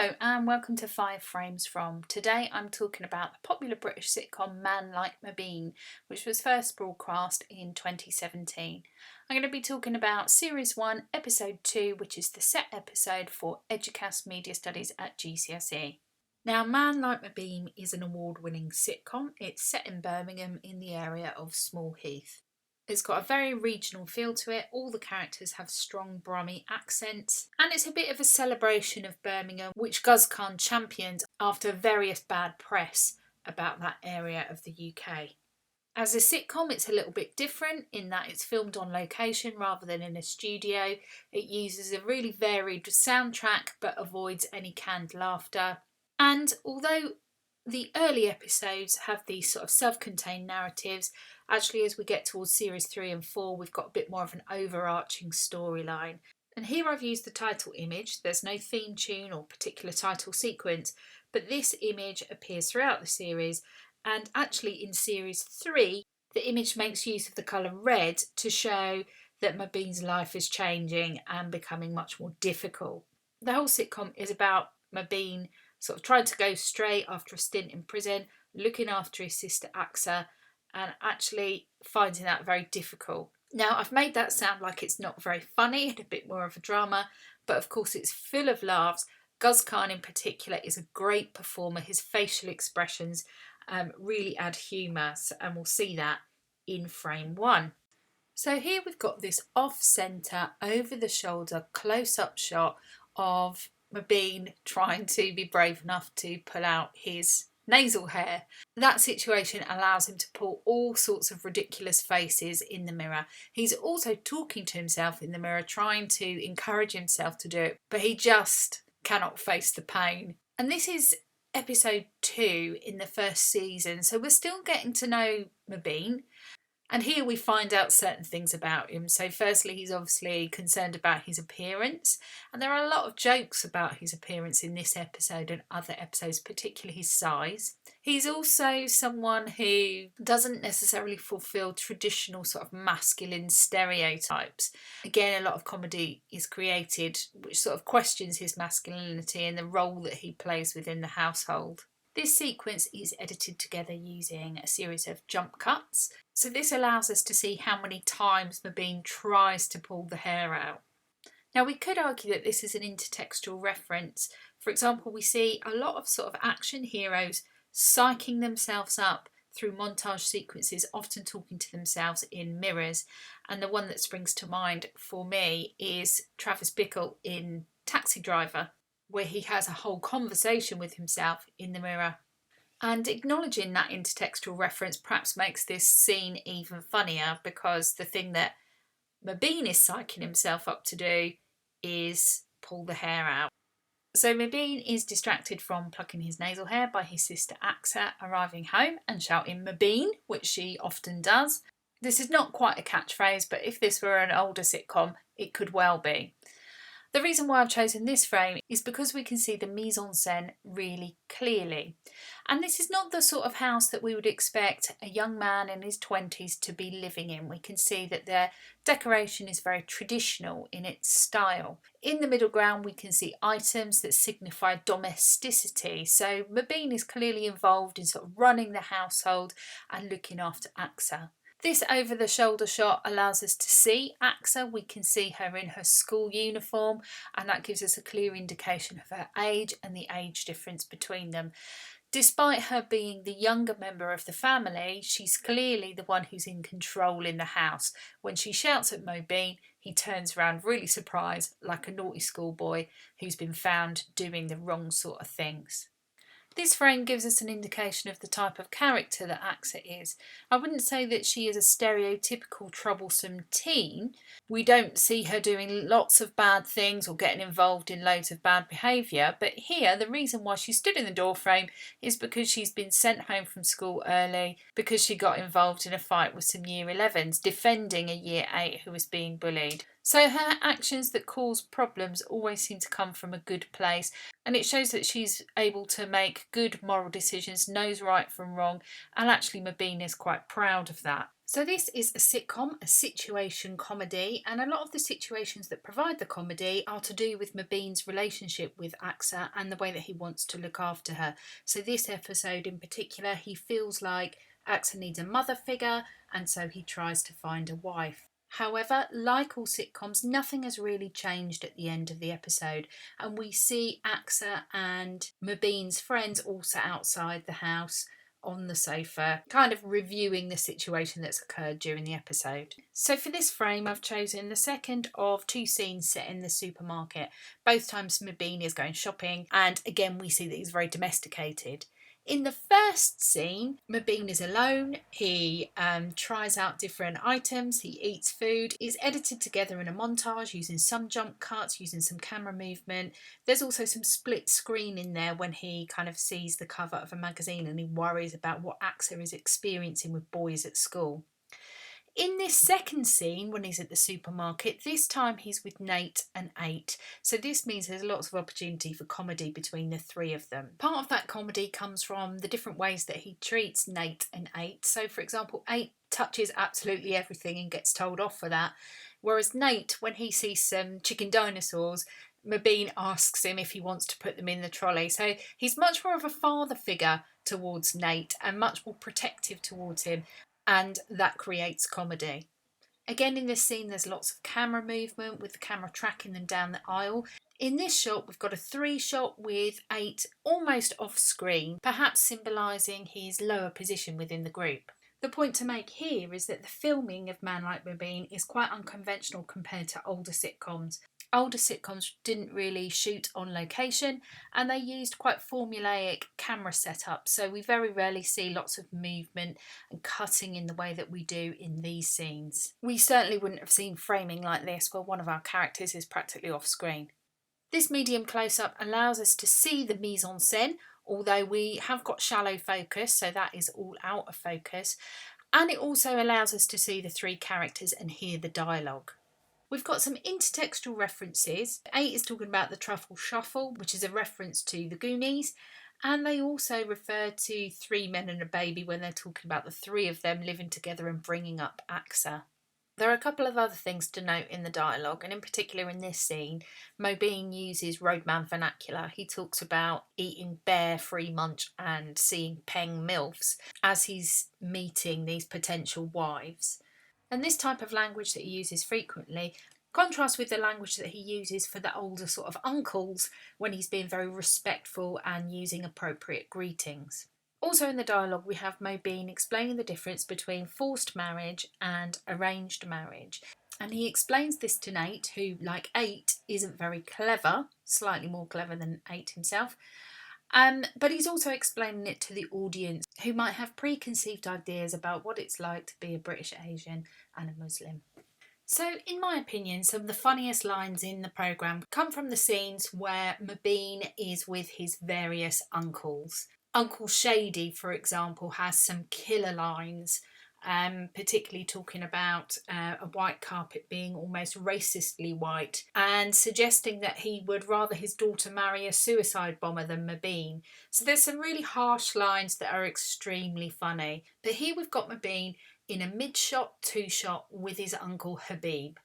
Hello and welcome to 5 Frames From. Today I'm talking about the popular British sitcom Man Like Mobeen, which was first broadcast in 2017. I'm going to be talking about Series 1, Episode 2, which is the set episode for Educast Media Studies at GCSE. Now, Man Like Mobeen is an award-winning sitcom. It's set in Birmingham in the area of Small Heath. It's got a very regional feel to it. All the characters have strong Brummy accents, and it's a bit of a celebration of Birmingham, which Guz Khan championed after various bad press about that area of the UK. As a sitcom, it's a little bit different in that it's filmed on location rather than in a studio. It uses a really varied soundtrack but avoids any canned laughter. And although the early episodes have these sort of self-contained narratives, actually as we get towards series 3 and 4 we've got a bit more of an overarching storyline. And here I've used the title image. There's no theme tune or particular title sequence, but this image appears throughout the series, and actually in series 3 the image makes use of the colour red to show that Mobeen's life is changing and becoming much more difficult. The whole sitcom is about Mobeen sort of trying to go straight after a stint in prison, looking after his sister Axa, and actually finding that very difficult. Now, I've made that sound like it's not very funny and a bit more of a drama, but of course it's full of laughs. Guz Khan in particular is a great performer. His facial expressions really add humour, and we'll see that in frame 1. So here we've got this off-centre, over-the-shoulder, close-up shot of Mobeen trying to be brave enough to pull out his nasal hair. That situation allows him to pull all sorts of ridiculous faces in the mirror. He's also talking to himself in the mirror, trying to encourage himself to do it, but he just cannot face the pain. And this is episode 2 in the first season, so we're still getting to know Mobeen. And here we find out certain things about him. So firstly, he's obviously concerned about his appearance. And there are a lot of jokes about his appearance in this episode and other episodes, particularly his size. He's also someone who doesn't necessarily fulfil traditional sort of masculine stereotypes. Again, a lot of comedy is created which sort of questions his masculinity and the role that he plays within the household. This sequence is edited together using a series of jump cuts. So this allows us to see how many times Mobeen tries to pull the hair out. Now, we could argue that this is an intertextual reference. For example, we see a lot of sort of action heroes psyching themselves up through montage sequences, often talking to themselves in mirrors. And the one that springs to mind for me is Travis Bickle in Taxi Driver, where he has a whole conversation with himself in the mirror. And acknowledging that intertextual reference perhaps makes this scene even funnier, because the thing that Mobeen is psyching himself up to do is pull the hair out. So Mobeen is distracted from plucking his nasal hair by his sister Axa arriving home and shouting "Mobeen," which she often does. This is not quite a catchphrase, but if this were an older sitcom, it could well be. The reason why I've chosen this frame is because we can see the mise-en-scène really clearly. And this is not the sort of house that we would expect a young man in his 20s to be living in. We can see that their decoration is very traditional in its style. In the middle ground we can see items that signify domesticity. So Mobeen is clearly involved in sort of running the household and looking after Axa. This over-the-shoulder shot allows us to see Axa. We can see her in her school uniform, and that gives us a clear indication of her age and the age difference between them. Despite her being the younger member of the family, she's clearly the one who's in control in the house. When she shouts at Mobeen, he turns around really surprised, like a naughty schoolboy who's been found doing the wrong sort of things. This frame gives us an indication of the type of character that Axa is. I wouldn't say that she is a stereotypical troublesome teen. We don't see her doing lots of bad things or getting involved in loads of bad behaviour, but here the reason why she stood in the doorframe is because she's been sent home from school early because she got involved in a fight with some Year 11s, defending a Year 8 who was being bullied. So her actions that cause problems always seem to come from a good place, and it shows that she's able to make good moral decisions, knows right from wrong, and actually Mobeen is quite proud of that. So this is a sitcom, a situation comedy, and a lot of the situations that provide the comedy are to do with Mobeen's relationship with Axa and the way that he wants to look after her. So this episode in particular, he feels like Axa needs a mother figure, and so he tries to find a wife. However, like all sitcoms, nothing has really changed at the end of the episode, and we see Axa and Mobeen's friends all sat outside the house on the sofa, kind of reviewing the situation that's occurred during the episode. So for this frame, I've chosen the second of two scenes set in the supermarket. Both times Mobeen is going shopping, and again we see that he's very domesticated. In the first scene, Mobeen is alone. He tries out different items. He eats food. It's edited together in a montage using some jump cuts, using some camera movement. There's also some split screen in there when he kind of sees the cover of a magazine and he worries about what Axa is experiencing with boys at school. In this second scene, when he's at the supermarket, this time he's with Nate and 8. So this means there's lots of opportunity for comedy between the three of them. Part of that comedy comes from the different ways that he treats Nate and 8. So for example, 8 touches absolutely everything and gets told off for that. Whereas Nate, when he sees some chicken dinosaurs, Mobeen asks him if he wants to put them in the trolley. So he's much more of a father figure towards Nate and much more protective towards him, and that creates comedy. Again, in this scene, there's lots of camera movement with the camera tracking them down the aisle. In this shot, we've got a 3 shot with 8 almost off screen, perhaps symbolising his lower position within the group. The point to make here is that the filming of Man Like Mobeen is quite unconventional compared to older sitcoms. Older sitcoms didn't really shoot on location and they used quite formulaic camera setups, so we very rarely see lots of movement and cutting in the way that we do in these scenes. We certainly wouldn't have seen framing like this where one of our characters is practically off screen. This medium close-up allows us to see the mise-en-scène, although we have got shallow focus, so that is all out of focus, and it also allows us to see the 3 characters and hear the dialogue. We've got some intertextual references. 8 is talking about the truffle shuffle, which is a reference to the Goonies, and they also refer to 3 men and a baby when they're talking about the 3 of them living together and bringing up Axa. There are a couple of other things to note in the dialogue, and in particular in this scene, Mobeen uses roadman vernacular. He talks about eating bear, free munch and seeing peng milfs as he's meeting these potential wives. And this type of language that he uses frequently contrasts with the language that he uses for the older sort of uncles when he's being very respectful and using appropriate greetings. Also in the dialogue we have Mobeen explaining the difference between forced marriage and arranged marriage. And he explains this to Nate, who, like 8, isn't very clever, slightly more clever than 8 himself. But he's also explaining it to the audience who might have preconceived ideas about what it's like to be a British Asian and a Muslim. So, in my opinion, some of the funniest lines in the programme come from the scenes where Mobeen is with his various uncles. Uncle Shady, for example, has some killer lines, particularly talking about a white carpet being almost racistly white and suggesting that he would rather his daughter marry a suicide bomber than Mobeen. So there's some really harsh lines that are extremely funny. But here we've got Mobeen in a mid-shot, 2-shot with his uncle Habib.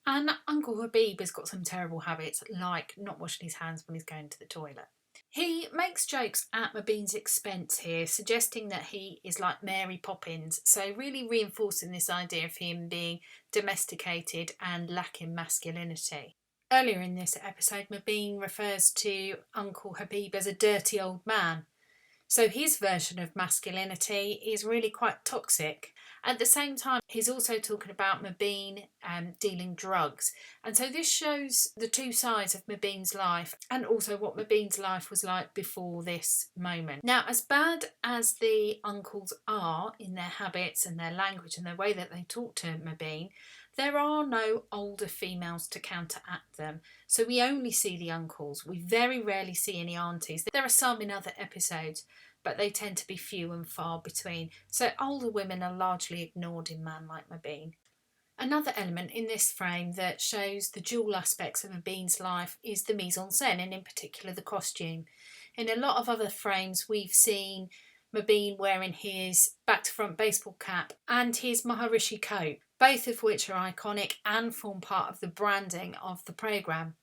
And Uncle Habib has got some terrible habits, like not washing his hands when he's going to the toilet. He makes jokes at Mobeen's expense here, suggesting that he is like Mary Poppins, so really reinforcing this idea of him being domesticated and lacking masculinity. Earlier in this episode, Mobeen refers to Uncle Habib as a dirty old man. So his version of masculinity is really quite toxic. At the same time, he's also talking about Mobeen dealing drugs. And so this shows the 2 sides of Mobeen's life and also what Mobeen's life was like before this moment. Now, as bad as the uncles are in their habits and their language and the way that they talk to Mobeen, there are no older females to counteract them. So we only see the uncles. We very rarely see any aunties. There are some in other episodes, but they tend to be few and far between. So older women are largely ignored in Man Like Mobeen. Another element in this frame that shows the dual aspects of Mobeen's life is the mise-en-scène, and in particular the costume. In a lot of other frames we've seen Mobeen wearing his back to front baseball cap and his Maharishi coat, both of which are iconic and form part of the branding of the programme.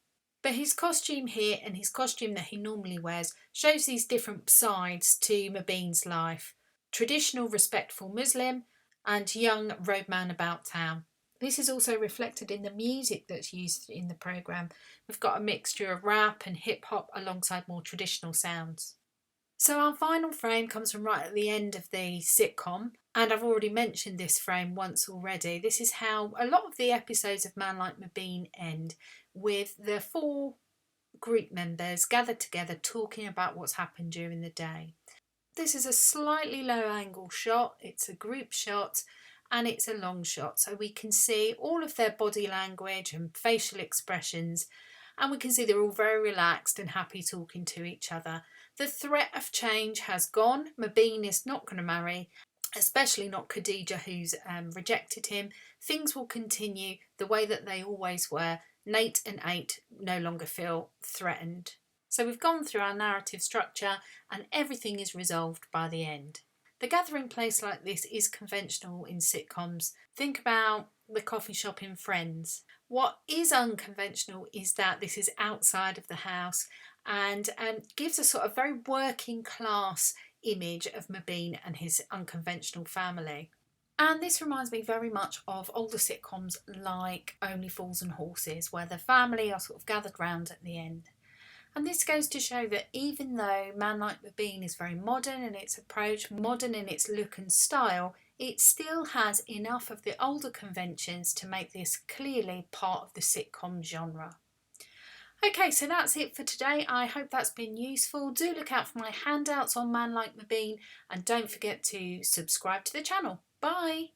But his costume here and his costume that he normally wears shows these different sides to Mobeen's life. Traditional respectful Muslim and young roadman about town. This is also reflected in the music that's used in the programme. We've got a mixture of rap and hip hop alongside more traditional sounds. So our final frame comes from right at the end of the sitcom, and I've already mentioned this frame once already. This is how a lot of the episodes of Man Like Mobeen end, with the 4 group members gathered together talking about what's happened during the day. This is a slightly low angle shot, it's a group shot, and it's a long shot, so we can see all of their body language and facial expressions, and we can see they're all very relaxed and happy talking to each other. The threat of change has gone. Mobeen is not going to marry, especially not Khadija, who's rejected him. Things will continue the way that they always were. Nate and 8 no longer feel threatened. So we've gone through our narrative structure and everything is resolved by the end. The gathering place like this is conventional in sitcoms. Think about the coffee shop in Friends. What is unconventional is that this is outside of the house and gives a sort of very working class image of Mobeen and his unconventional family. And this reminds me very much of older sitcoms like Only Fools and Horses, where the family are sort of gathered round at the end. And this goes to show that even though Man Like Mobeen is very modern in its approach, modern in its look and style, it still has enough of the older conventions to make this clearly part of the sitcom genre. Okay, so that's it for today. I hope that's been useful. Do look out for my handouts on Man Like Mobeen and don't forget to subscribe to the channel. Bye!